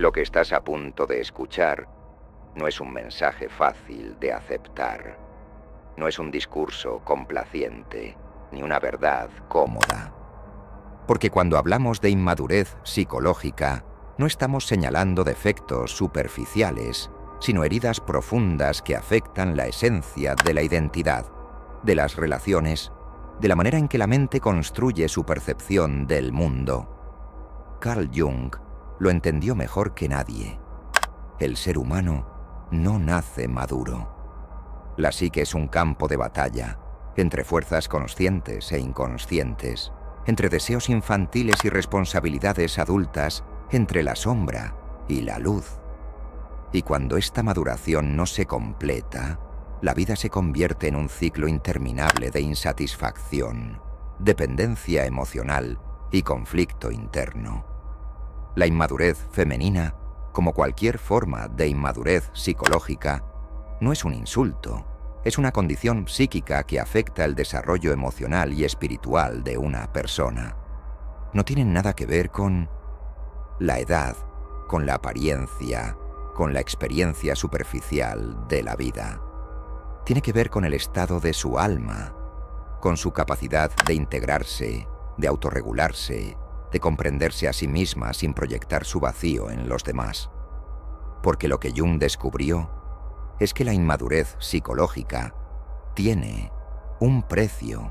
Lo que estás a punto de escuchar no es un mensaje fácil de aceptar. No es un discurso complaciente, ni una verdad cómoda. Porque cuando hablamos de inmadurez psicológica, no estamos señalando defectos superficiales, sino heridas profundas que afectan la esencia de la identidad, de las relaciones, de la manera en que la mente construye su percepción del mundo. Carl Jung lo entendió mejor que nadie. El ser humano no nace maduro. La psique es un campo de batalla, entre fuerzas conscientes e inconscientes, entre deseos infantiles y responsabilidades adultas, entre la sombra y la luz. Y cuando esta maduración no se completa, la vida se convierte en un ciclo interminable de insatisfacción, dependencia emocional y conflicto interno. La inmadurez femenina, como cualquier forma de inmadurez psicológica, no es un insulto, es una condición psíquica que afecta el desarrollo emocional y espiritual de una persona. No tienen nada que ver con la edad, con la apariencia, con la experiencia superficial de la vida. Tiene que ver con el estado de su alma, con su capacidad de integrarse, de autorregularse, de comprenderse a sí misma sin proyectar su vacío en los demás. Porque lo que Jung descubrió es que la inmadurez psicológica tiene un precio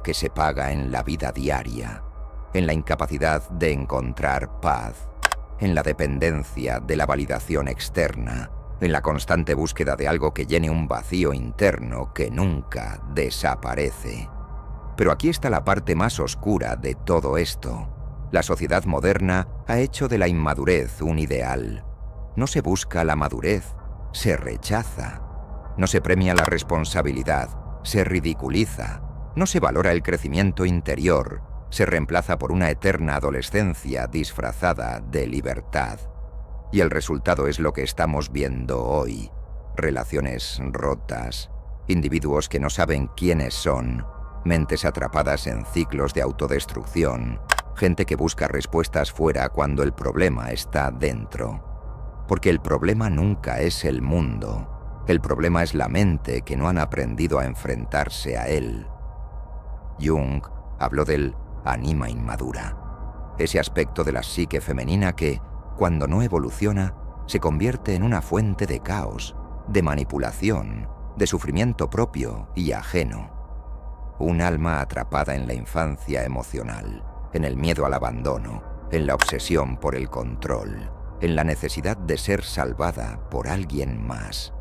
que se paga en la vida diaria, en la incapacidad de encontrar paz, en la dependencia de la validación externa, en la constante búsqueda de algo que llene un vacío interno que nunca desaparece. Pero aquí está la parte más oscura de todo esto. La sociedad moderna ha hecho de la inmadurez un ideal. No se busca la madurez, se rechaza. No se premia la responsabilidad, se ridiculiza. No se valora el crecimiento interior, se reemplaza por una eterna adolescencia disfrazada de libertad. Y el resultado es lo que estamos viendo hoy. Relaciones rotas, individuos que no saben quiénes son, mentes atrapadas en ciclos de autodestrucción, gente que busca respuestas fuera cuando el problema está dentro. Porque el problema nunca es el mundo, el problema es la mente que no han aprendido a enfrentarse a él. Jung habló del ánima inmadura, ese aspecto de la psique femenina que, cuando no evoluciona, se convierte en una fuente de caos, de manipulación, de sufrimiento propio y ajeno. Un alma atrapada en la infancia emocional, en el miedo al abandono, en la obsesión por el control, en la necesidad de ser salvada por alguien más.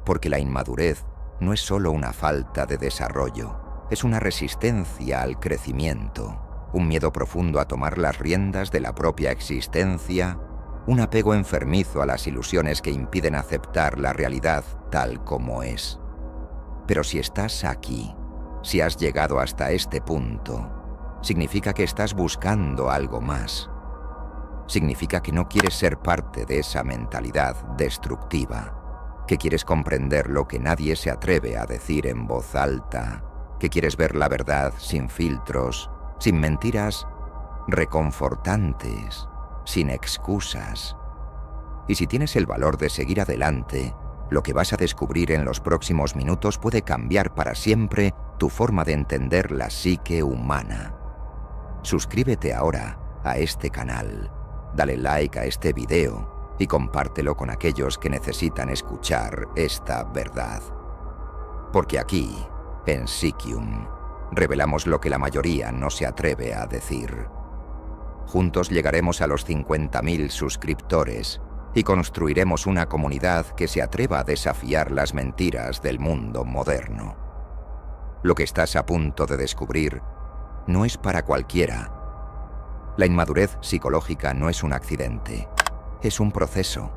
Porque la inmadurez no es solo una falta de desarrollo, es una resistencia al crecimiento, un miedo profundo a tomar las riendas de la propia existencia, un apego enfermizo a las ilusiones que impiden aceptar la realidad tal como es. Pero si estás aquí, si has llegado hasta este punto, significa que estás buscando algo más. Significa que no quieres ser parte de esa mentalidad destructiva, que quieres comprender lo que nadie se atreve a decir en voz alta, que quieres ver la verdad sin filtros, sin mentiras reconfortantes, sin excusas. Y si tienes el valor de seguir adelante, lo que vas a descubrir en los próximos minutos puede cambiar para siempre tu forma de entender la psique humana. Suscríbete ahora a este canal, dale like a este video y compártelo con aquellos que necesitan escuchar esta verdad. Porque aquí, en Psiquium, revelamos lo que la mayoría no se atreve a decir. Juntos llegaremos a los 50.000 suscriptores y construiremos una comunidad que se atreva a desafiar las mentiras del mundo moderno. Lo que estás a punto de descubrir no es para cualquiera. La inmadurez psicológica no es un accidente, es un proceso.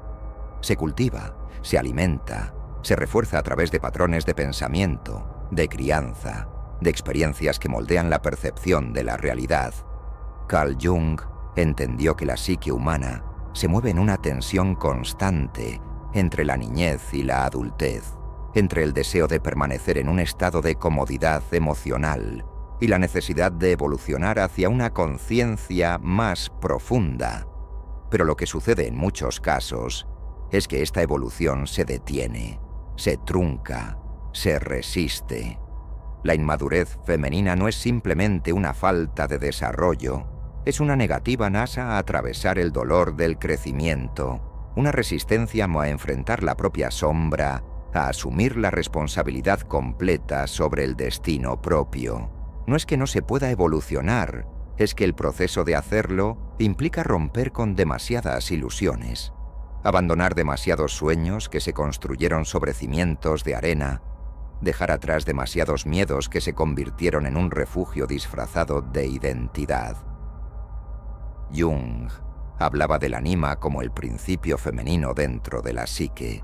Se cultiva, se alimenta, se refuerza a través de patrones de pensamiento, de crianza, de experiencias que moldean la percepción de la realidad. Carl Jung entendió que la psique humana se mueve en una tensión constante entre la niñez y la adultez, entre el deseo de permanecer en un estado de comodidad emocional y la necesidad de evolucionar hacia una conciencia más profunda. Pero lo que sucede en muchos casos es que esta evolución se detiene, se trunca, se resiste. La inmadurez femenina no es simplemente una falta de desarrollo, es una negativa nasa a atravesar el dolor del crecimiento, una resistencia a enfrentar la propia sombra, a asumir la responsabilidad completa sobre el destino propio. No es que no se pueda evolucionar, es que el proceso de hacerlo implica romper con demasiadas ilusiones, abandonar demasiados sueños que se construyeron sobre cimientos de arena, dejar atrás demasiados miedos que se convirtieron en un refugio disfrazado de identidad. Jung hablaba del anima como el principio femenino dentro de la psique,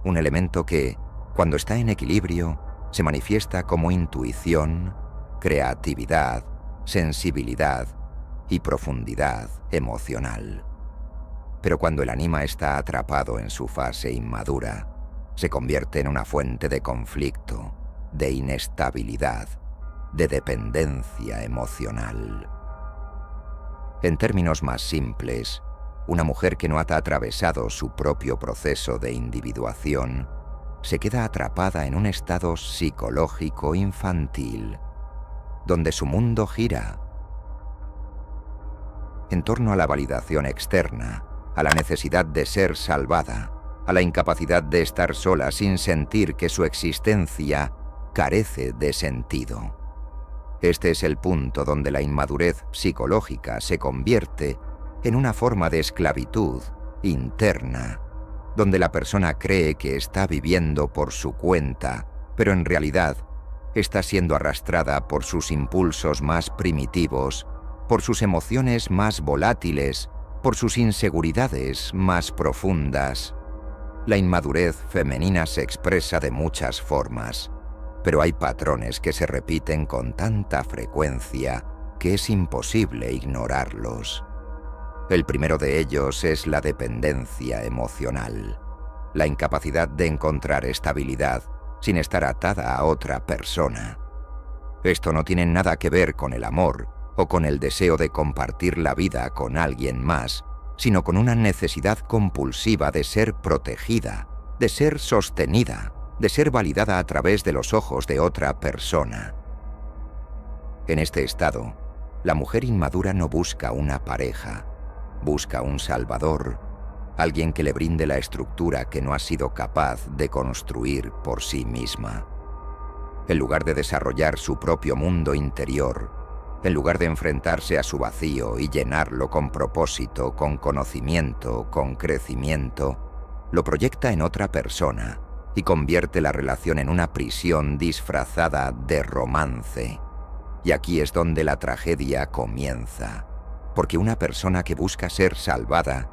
un elemento que, cuando está en equilibrio, se manifiesta como intuición, creatividad, sensibilidad y profundidad emocional. Pero cuando el anima está atrapado en su fase inmadura, se convierte en una fuente de conflicto, de inestabilidad, de dependencia emocional. En términos más simples, una mujer que no ha atravesado su propio proceso de individuación se queda atrapada en un estado psicológico infantil, donde su mundo gira en torno a la validación externa, a la necesidad de ser salvada, a la incapacidad de estar sola sin sentir que su existencia carece de sentido. Este es el punto donde la inmadurez psicológica se convierte en una forma de esclavitud interna, donde la persona cree que está viviendo por su cuenta, pero en realidad está siendo arrastrada por sus impulsos más primitivos, por sus emociones más volátiles, por sus inseguridades más profundas. La inmadurez femenina se expresa de muchas formas, pero hay patrones que se repiten con tanta frecuencia que es imposible ignorarlos. El primero de ellos es la dependencia emocional, la incapacidad de encontrar estabilidad sin estar atada a otra persona. Esto no tiene nada que ver con el amor o con el deseo de compartir la vida con alguien más, sino con una necesidad compulsiva de ser protegida, de ser sostenida, de ser validada a través de los ojos de otra persona. En este estado, la mujer inmadura no busca una pareja, busca un salvador, alguien que le brinde la estructura que no ha sido capaz de construir por sí misma. En lugar de desarrollar su propio mundo interior, en lugar de enfrentarse a su vacío y llenarlo con propósito, con conocimiento, con crecimiento, lo proyecta en otra persona y convierte la relación en una prisión disfrazada de romance. Y aquí es donde la tragedia comienza, porque una persona que busca ser salvada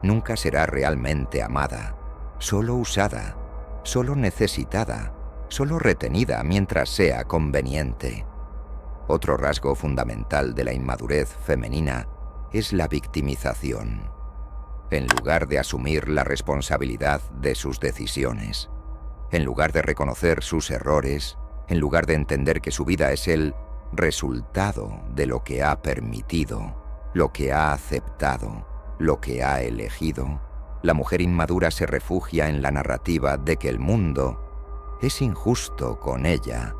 nunca será realmente amada, solo usada, solo necesitada, solo retenida mientras sea conveniente. Otro rasgo fundamental de la inmadurez femenina es la victimización. En lugar de asumir la responsabilidad de sus decisiones, en lugar de reconocer sus errores, en lugar de entender que su vida es el resultado de lo que ha permitido, lo que ha aceptado, lo que ha elegido, la mujer inmadura se refugia en la narrativa de que el mundo es injusto con ella,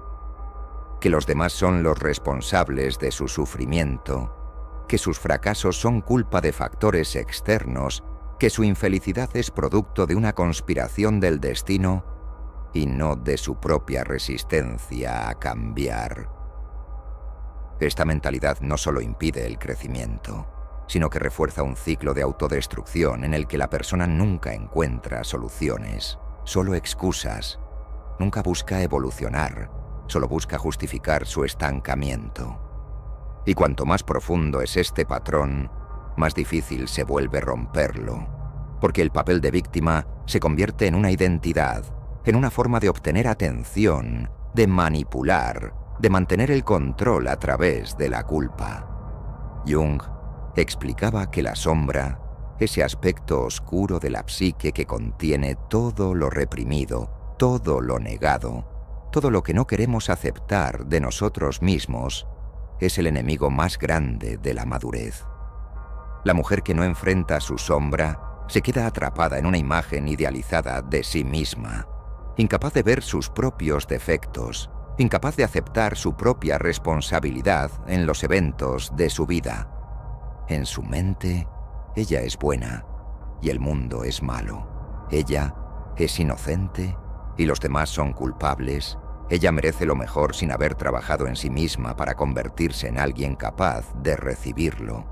que los demás son los responsables de su sufrimiento, que sus fracasos son culpa de factores externos, que su infelicidad es producto de una conspiración del destino y no de su propia resistencia a cambiar. Esta mentalidad no solo impide el crecimiento, sino que refuerza un ciclo de autodestrucción en el que la persona nunca encuentra soluciones, solo excusas, nunca busca evolucionar, solo busca justificar su estancamiento. Y cuanto más profundo es este patrón, más difícil se vuelve romperlo, porque el papel de víctima se convierte en una identidad, en una forma de obtener atención, de manipular, de mantener el control a través de la culpa. Jung explicaba que la sombra, ese aspecto oscuro de la psique que contiene todo lo reprimido, todo lo negado, todo lo que no queremos aceptar de nosotros mismos, es el enemigo más grande de la madurez. La mujer que no enfrenta su sombra se queda atrapada en una imagen idealizada de sí misma, incapaz de ver sus propios defectos, incapaz de aceptar su propia responsabilidad en los eventos de su vida. En su mente, ella es buena y el mundo es malo. Ella es inocente y los demás son culpables. Ella merece lo mejor sin haber trabajado en sí misma para convertirse en alguien capaz de recibirlo.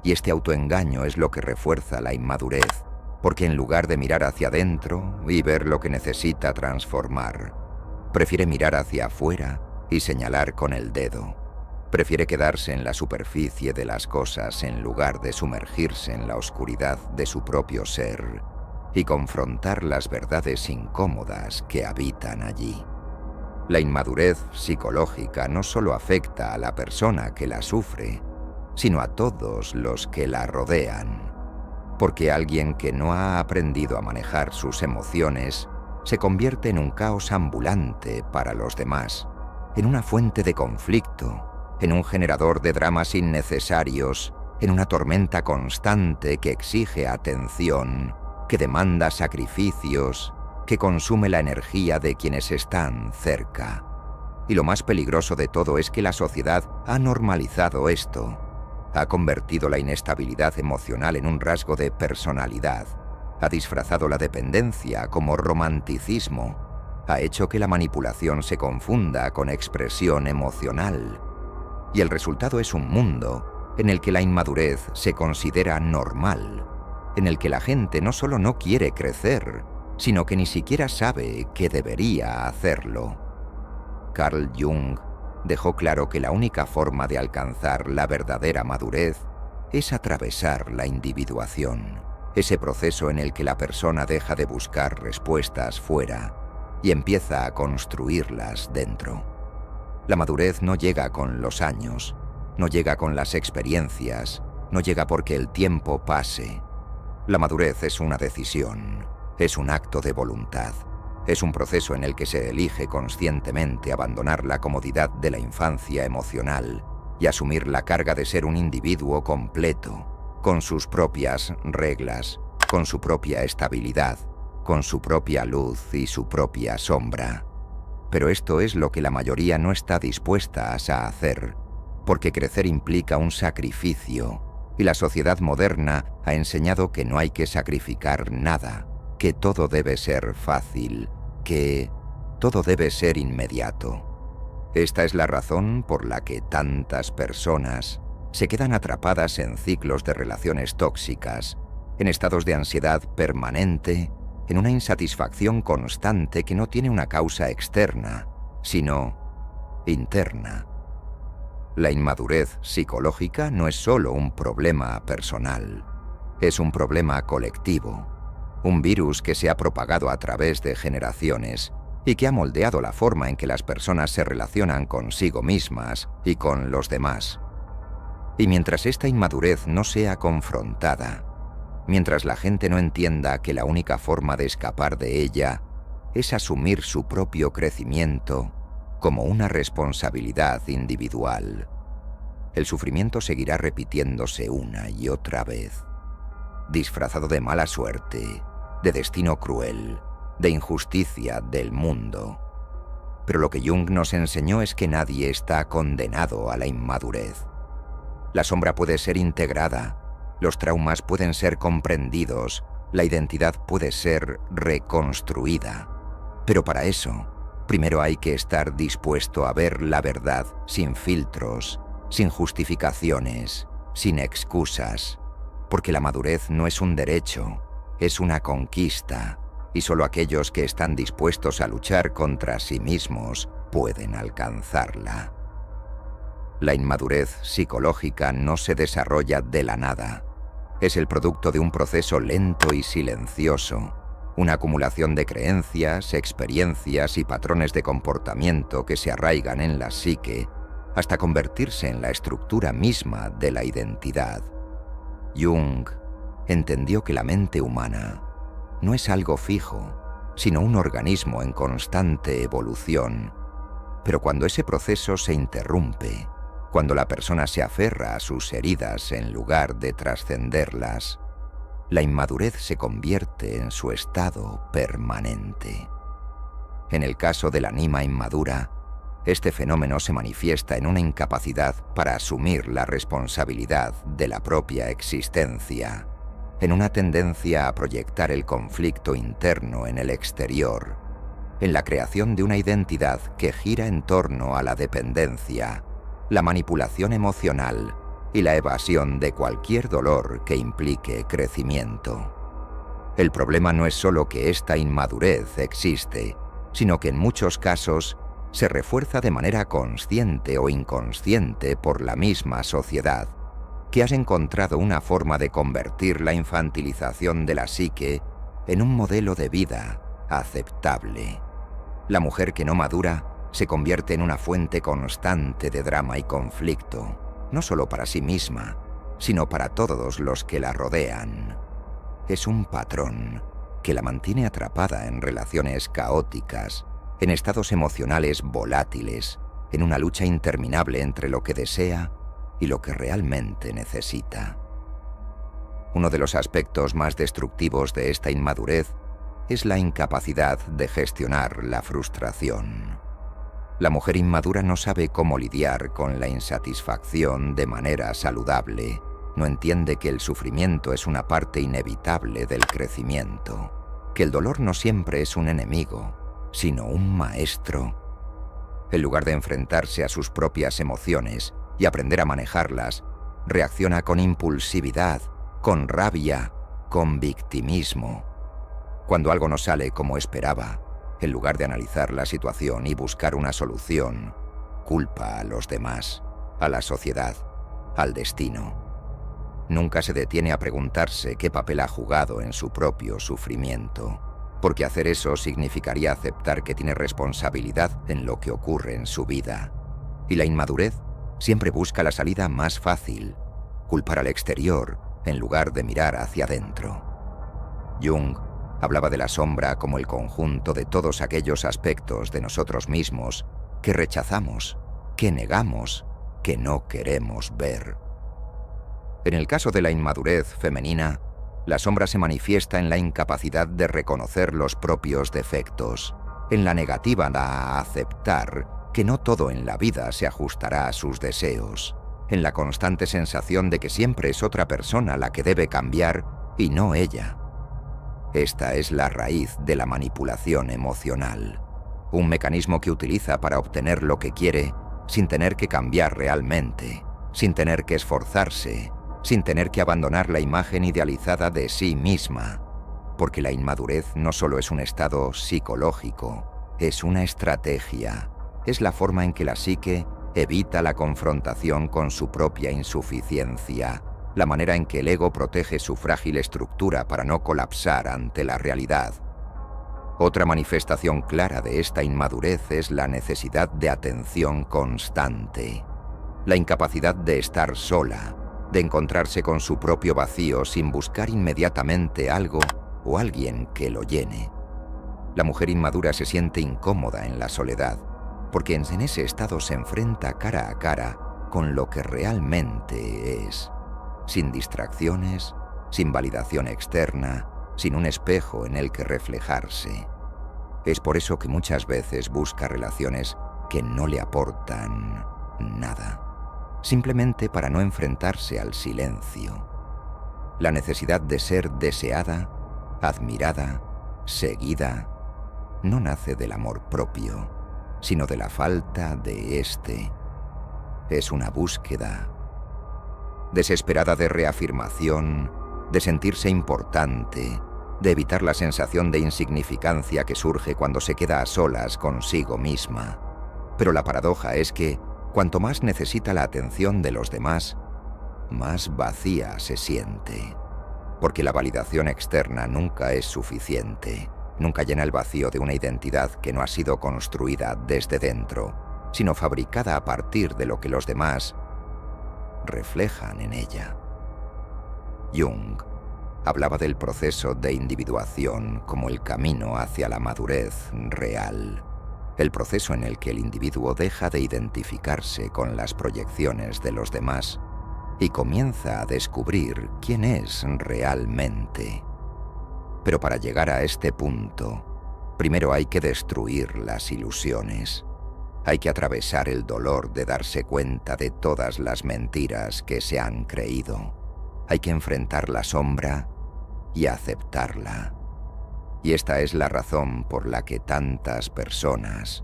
Y este autoengaño es lo que refuerza la inmadurez, porque en lugar de mirar hacia adentro y ver lo que necesita transformar, prefiere mirar hacia afuera y señalar con el dedo. Prefiere quedarse en la superficie de las cosas en lugar de sumergirse en la oscuridad de su propio ser y confrontar las verdades incómodas que habitan allí. La inmadurez psicológica no solo afecta a la persona que la sufre, sino a todos los que la rodean. Porque alguien que no ha aprendido a manejar sus emociones se convierte en un caos ambulante para los demás, en una fuente de conflicto, en un generador de dramas innecesarios, en una tormenta constante que exige atención, que demanda sacrificios, que consume la energía de quienes están cerca. Y lo más peligroso de todo es que la sociedad ha normalizado esto. Ha convertido la inestabilidad emocional en un rasgo de personalidad. Ha disfrazado la dependencia como romanticismo. Ha hecho que la manipulación se confunda con expresión emocional. Y el resultado es un mundo en el que la inmadurez se considera normal, en el que la gente no solo no quiere crecer, sino que ni siquiera sabe que debería hacerlo. Carl Jung dejó claro que la única forma de alcanzar la verdadera madurez es atravesar la individuación, ese proceso en el que la persona deja de buscar respuestas fuera y empieza a construirlas dentro. La madurez no llega con los años, no llega con las experiencias, no llega porque el tiempo pase. La madurez es una decisión, es un acto de voluntad. Es un proceso en el que se elige conscientemente abandonar la comodidad de la infancia emocional y asumir la carga de ser un individuo completo, con sus propias reglas, con su propia estabilidad, con su propia luz y su propia sombra. Pero esto es lo que la mayoría no está dispuesta a hacer, porque crecer implica un sacrificio, y la sociedad moderna ha enseñado que no hay que sacrificar nada, que todo debe ser fácil, que todo debe ser inmediato. Esta es la razón por la que tantas personas se quedan atrapadas en ciclos de relaciones tóxicas, en estados de ansiedad permanente, en una insatisfacción constante que no tiene una causa externa, sino interna. La inmadurez psicológica no es solo un problema personal, es un problema colectivo. Un virus que se ha propagado a través de generaciones y que ha moldeado la forma en que las personas se relacionan consigo mismas y con los demás. Y mientras esta inmadurez no sea confrontada, mientras la gente no entienda que la única forma de escapar de ella es asumir su propio crecimiento como una responsabilidad individual, el sufrimiento seguirá repitiéndose una y otra vez, disfrazado de mala suerte, de destino cruel, de injusticia del mundo. Pero lo que Jung nos enseñó es que nadie está condenado a la inmadurez. La sombra puede ser integrada, los traumas pueden ser comprendidos, la identidad puede ser reconstruida. Pero para eso, primero hay que estar dispuesto a ver la verdad sin filtros, sin justificaciones, sin excusas, porque la madurez no es un derecho, es una conquista, y solo aquellos que están dispuestos a luchar contra sí mismos pueden alcanzarla. La inmadurez psicológica no se desarrolla de la nada. Es el producto de un proceso lento y silencioso, una acumulación de creencias, experiencias y patrones de comportamiento que se arraigan en la psique hasta convertirse en la estructura misma de la identidad. Jung entendió que la mente humana no es algo fijo, sino un organismo en constante evolución. Pero cuando ese proceso se interrumpe, Cuando la persona se aferra a sus heridas en lugar de trascenderlas, la inmadurez se convierte en su estado permanente. En el caso de la anima inmadura, este fenómeno se manifiesta en una incapacidad para asumir la responsabilidad de la propia existencia, en una tendencia a proyectar el conflicto interno en el exterior, en la creación de una identidad que gira en torno a la dependencia, la manipulación emocional y la evasión de cualquier dolor que implique crecimiento. El problema no es solo que esta inmadurez existe, sino que en muchos casos se refuerza de manera consciente o inconsciente por la misma sociedad, que has encontrado una forma de convertir la infantilización de la psique en un modelo de vida aceptable. La mujer que no madura se convierte en una fuente constante de drama y conflicto, no solo para sí misma, sino para todos los que la rodean. Es un patrón que la mantiene atrapada en relaciones caóticas, en estados emocionales volátiles, en una lucha interminable entre lo que desea y lo que realmente necesita. Uno de los aspectos más destructivos de esta inmadurez es la incapacidad de gestionar la frustración. La mujer inmadura no sabe cómo lidiar con la insatisfacción de manera saludable, no entiende que el sufrimiento es una parte inevitable del crecimiento, que el dolor no siempre es un enemigo, sino un maestro. En lugar de enfrentarse a sus propias emociones y aprender a manejarlas, reacciona con impulsividad, con rabia, con victimismo. Cuando algo no sale como esperaba, en lugar de analizar la situación y buscar una solución, culpa a los demás, a la sociedad, al destino. Nunca se detiene a preguntarse qué papel ha jugado en su propio sufrimiento, porque hacer eso significaría aceptar que tiene responsabilidad en lo que ocurre en su vida. Y la inmadurez siempre busca la salida más fácil, culpar al exterior en lugar de mirar hacia adentro. Jung hablaba de la sombra como el conjunto de todos aquellos aspectos de nosotros mismos que rechazamos, que negamos, que no queremos ver. En el caso de la inmadurez femenina, la sombra se manifiesta en la incapacidad de reconocer los propios defectos, en la negativa a aceptar que no todo en la vida se ajustará a sus deseos, en la constante sensación de que siempre es otra persona la que debe cambiar y no ella. Esta es la raíz de la manipulación emocional, un mecanismo que utiliza para obtener lo que quiere sin tener que cambiar realmente, sin tener que esforzarse, sin tener que abandonar la imagen idealizada de sí misma, porque la inmadurez no solo es un estado psicológico, es una estrategia, es la forma en que la psique evita la confrontación con su propia insuficiencia, la manera en que el ego protege su frágil estructura para no colapsar ante la realidad. Otra manifestación clara de esta inmadurez es la necesidad de atención constante, la incapacidad de estar sola, de encontrarse con su propio vacío sin buscar inmediatamente algo o alguien que lo llene. La mujer inmadura se siente incómoda en la soledad, porque en ese estado se enfrenta cara a cara con lo que realmente es, sin distracciones, sin validación externa, sin un espejo en el que reflejarse. Es por eso que muchas veces busca relaciones que no le aportan nada, simplemente para no enfrentarse al silencio. La necesidad de ser deseada, admirada, seguida, no nace del amor propio, sino de la falta de éste. Es una búsqueda desesperada de reafirmación, de sentirse importante, de evitar la sensación de insignificancia que surge cuando se queda a solas consigo misma. Pero la paradoja es que, cuanto más necesita la atención de los demás, más vacía se siente. Porque la validación externa nunca es suficiente, nunca llena el vacío de una identidad que no ha sido construida desde dentro, sino fabricada a partir de lo que los demás reflejan en ella. Jung hablaba del proceso de individuación como el camino hacia la madurez real. el proceso en el que el individuo deja de identificarse con las proyecciones de los demás y comienza a descubrir quién es realmente. Pero para llegar a este punto, primero hay que destruir las ilusiones. Hay que atravesar el dolor de darse cuenta de todas las mentiras que se han creído. Hay que enfrentar la sombra y aceptarla. Y esta es la razón por la que tantas personas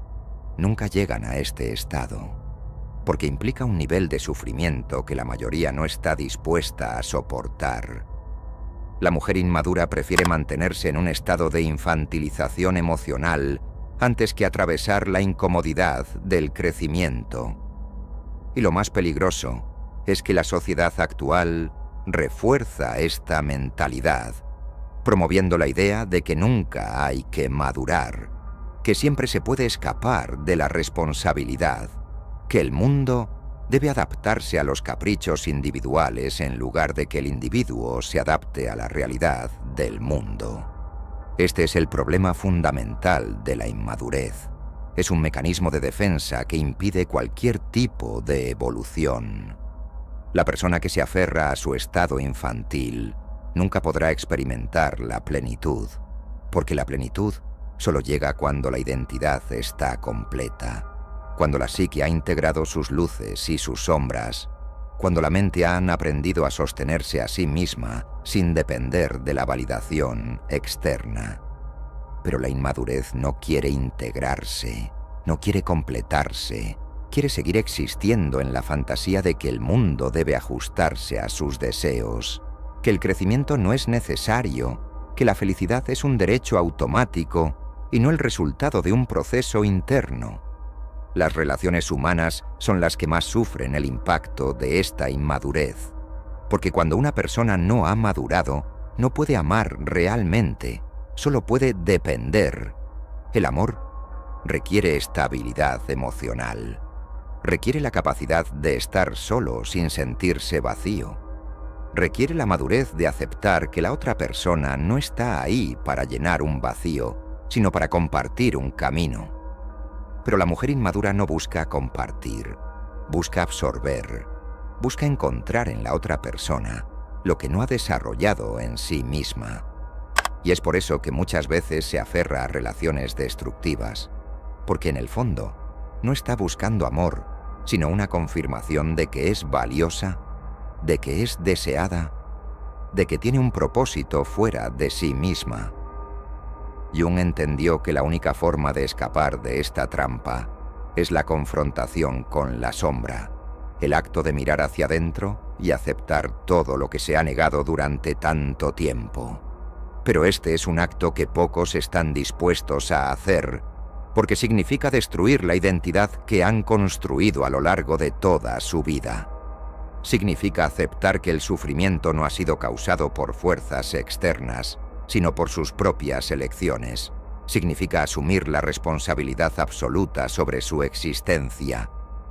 nunca llegan a este estado, porque implica un nivel de sufrimiento que la mayoría no está dispuesta a soportar. La mujer inmadura prefiere mantenerse en un estado de infantilización emocional antes que atravesar la incomodidad del crecimiento. Y lo más peligroso es que la sociedad actual refuerza esta mentalidad, promoviendo la idea de que nunca hay que madurar, que siempre se puede escapar de la responsabilidad, que el mundo debe adaptarse a los caprichos individuales en lugar de que el individuo se adapte a la realidad del mundo. Este es el problema fundamental de la inmadurez. Es un mecanismo de defensa que impide cualquier tipo de evolución. La persona que se aferra a su estado infantil nunca podrá experimentar la plenitud, porque la plenitud solo llega cuando la identidad está completa, cuando la psique ha integrado sus luces y sus sombras, cuando la mente ha aprendido a sostenerse a sí misma sin depender de la validación externa. Pero la inmadurez no quiere integrarse, no quiere completarse, quiere seguir existiendo en la fantasía de que el mundo debe ajustarse a sus deseos, que el crecimiento no es necesario, que la felicidad es un derecho automático y no el resultado de un proceso interno. Las relaciones humanas son las que más sufren el impacto de esta inmadurez, porque cuando una persona no ha madurado, no puede amar realmente, solo puede depender. El amor requiere estabilidad emocional, requiere la capacidad de estar solo sin sentirse vacío, requiere la madurez de aceptar que la otra persona no está ahí para llenar un vacío, sino para compartir un camino. Pero la mujer inmadura no busca compartir, busca absorber, busca encontrar en la otra persona lo que no ha desarrollado en sí misma. Y es por eso que muchas veces se aferra a relaciones destructivas, porque en el fondo no está buscando amor, sino una confirmación de que es valiosa, de que es deseada, de que tiene un propósito fuera de sí misma. Jung entendió que la única forma de escapar de esta trampa es la confrontación con la sombra, el acto de mirar hacia adentro y aceptar todo lo que se ha negado durante tanto tiempo. Pero este es un acto que pocos están dispuestos a hacer, porque significa destruir la identidad que han construido a lo largo de toda su vida. Significa aceptar que el sufrimiento no ha sido causado por fuerzas externas, sino por sus propias elecciones. Significa asumir la responsabilidad absoluta sobre su existencia.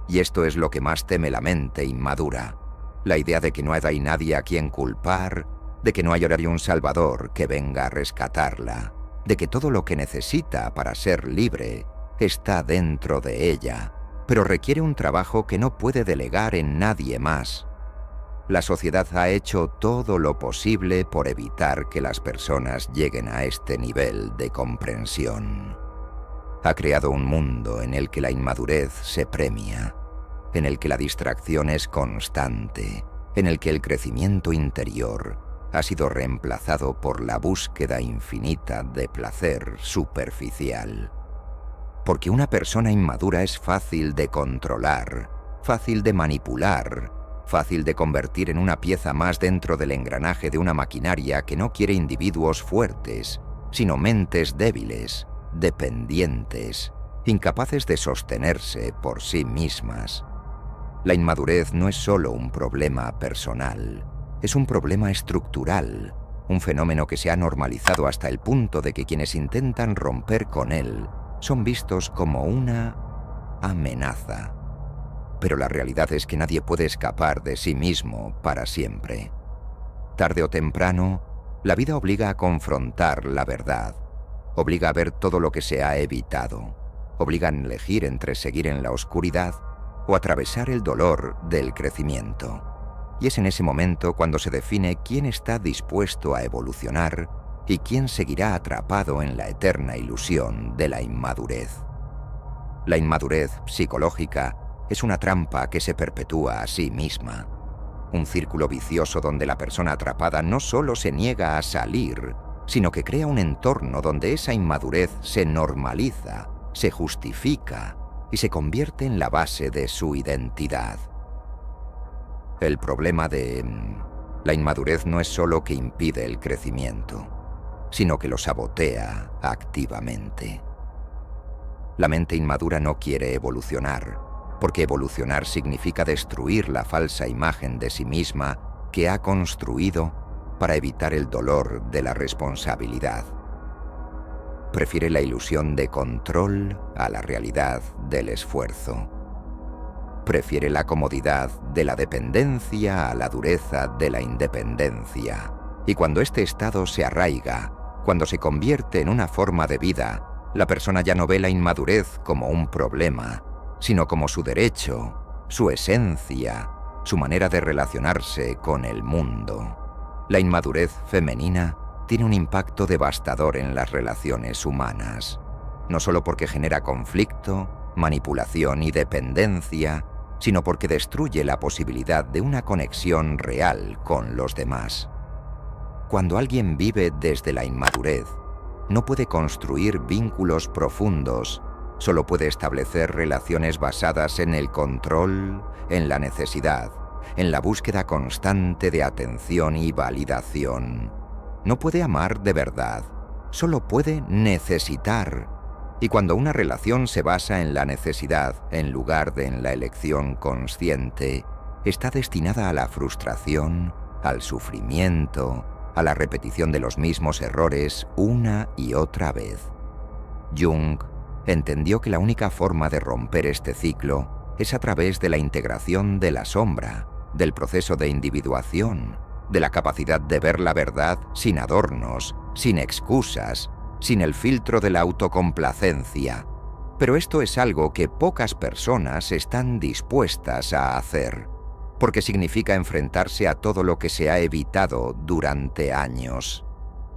Y esto es lo que más teme la mente inmadura. La idea de que no hay nadie a quien culpar, de que no hay ahora un salvador que venga a rescatarla, de que todo lo que necesita para ser libre está dentro de ella, pero requiere un trabajo que no puede delegar en nadie más. La sociedad ha hecho todo lo posible por evitar que las personas lleguen a este nivel de comprensión. Ha creado un mundo en el que la inmadurez se premia, en el que la distracción es constante, en el que el crecimiento interior ha sido reemplazado por la búsqueda infinita de placer superficial. Porque una persona inmadura es fácil de controlar, fácil de manipular, fácil de convertir en una pieza más dentro del engranaje de una maquinaria que no quiere individuos fuertes, sino mentes débiles, dependientes, incapaces de sostenerse por sí mismas. La inmadurez no es solo un problema personal, es un problema estructural, un fenómeno que se ha normalizado hasta el punto de que quienes intentan romper con él son vistos como una amenaza. Pero la realidad es que nadie puede escapar de sí mismo para siempre. Tarde o temprano, la vida obliga a confrontar la verdad, obliga a ver todo lo que se ha evitado, obligan a elegir entre seguir en la oscuridad o atravesar el dolor del crecimiento. Y es en ese momento cuando se define quién está dispuesto a evolucionar y quién seguirá atrapado en la eterna ilusión de la inmadurez. La inmadurez psicológica es una trampa que se perpetúa a sí misma, un círculo vicioso donde la persona atrapada no solo se niega a salir, sino que crea un entorno donde esa inmadurez se normaliza, se justifica y se convierte en la base de su identidad. El problema de la inmadurez no es solo que impide el crecimiento, sino que lo sabotea activamente. La mente inmadura no quiere evolucionar, porque evolucionar significa destruir la falsa imagen de sí misma que ha construido para evitar el dolor de la responsabilidad. Prefiere la ilusión de control a la realidad del esfuerzo. Prefiere la comodidad de la dependencia a la dureza de la independencia. Y cuando este estado se arraiga, cuando se convierte en una forma de vida, la persona ya no ve la inmadurez como un problema, sino como su derecho, su esencia, su manera de relacionarse con el mundo. La inmadurez femenina tiene un impacto devastador en las relaciones humanas, no solo porque genera conflicto, manipulación y dependencia, sino porque destruye la posibilidad de una conexión real con los demás. Cuando alguien vive desde la inmadurez, no puede construir vínculos profundos, solo puede establecer relaciones basadas en el control, en la necesidad, en la búsqueda constante de atención y validación. No puede amar de verdad, solo puede necesitar. Y cuando una relación se basa en la necesidad en lugar de en la elección consciente, está destinada a la frustración, al sufrimiento, a la repetición de los mismos errores una y otra vez. Jung entendió que la única forma de romper este ciclo es a través de la integración de la sombra, del proceso de individuación, de la capacidad de ver la verdad sin adornos, sin excusas, sin el filtro de la autocomplacencia. Pero esto es algo que pocas personas están dispuestas a hacer, porque significa enfrentarse a todo lo que se ha evitado durante años.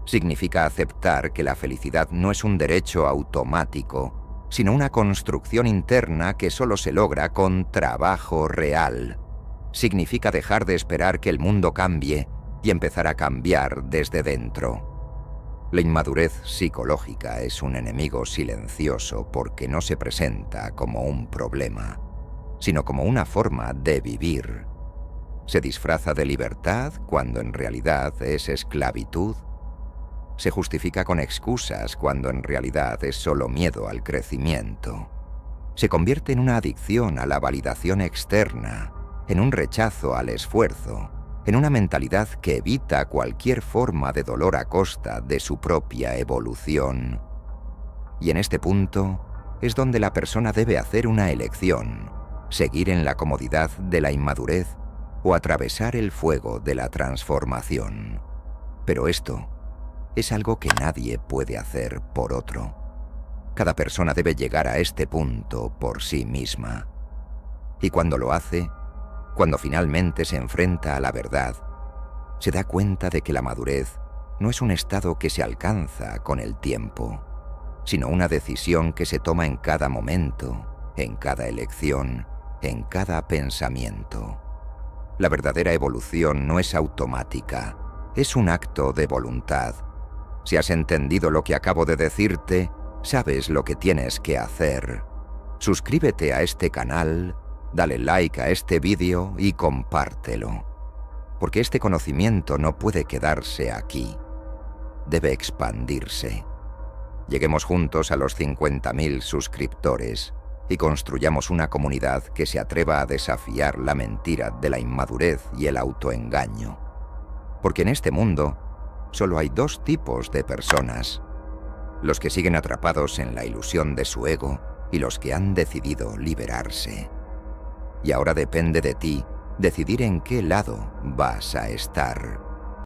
Significa aceptar que la felicidad no es un derecho automático, sino una construcción interna que solo se logra con trabajo real. Significa dejar de esperar que el mundo cambie y empezar a cambiar desde dentro. La inmadurez psicológica es un enemigo silencioso porque no se presenta como un problema, sino como una forma de vivir. Se disfraza de libertad cuando en realidad es esclavitud. Se justifica con excusas cuando en realidad es solo miedo al crecimiento. Se convierte en una adicción a la validación externa, en un rechazo al esfuerzo, en una mentalidad que evita cualquier forma de dolor a costa de su propia evolución. Y en este punto es donde la persona debe hacer una elección: seguir en la comodidad de la inmadurez o atravesar el fuego de la transformación. Pero esto es algo que nadie puede hacer por otro. Cada persona debe llegar a este punto por sí misma. Y cuando lo hace, cuando finalmente se enfrenta a la verdad, se da cuenta de que la madurez no es un estado que se alcanza con el tiempo, sino una decisión que se toma en cada momento, en cada elección, en cada pensamiento. La verdadera evolución no es automática, es un acto de voluntad. Si has entendido lo que acabo de decirte, sabes lo que tienes que hacer. Suscríbete a este canal, dale like a este vídeo y compártelo. Porque este conocimiento no puede quedarse aquí. Debe expandirse. Lleguemos juntos a los 50.000 suscriptores y construyamos una comunidad que se atreva a desafiar la mentira de la inmadurez y el autoengaño. Porque en este mundo solo hay dos tipos de personas: los que siguen atrapados en la ilusión de su ego y los que han decidido liberarse. Y ahora depende de ti decidir en qué lado vas a estar.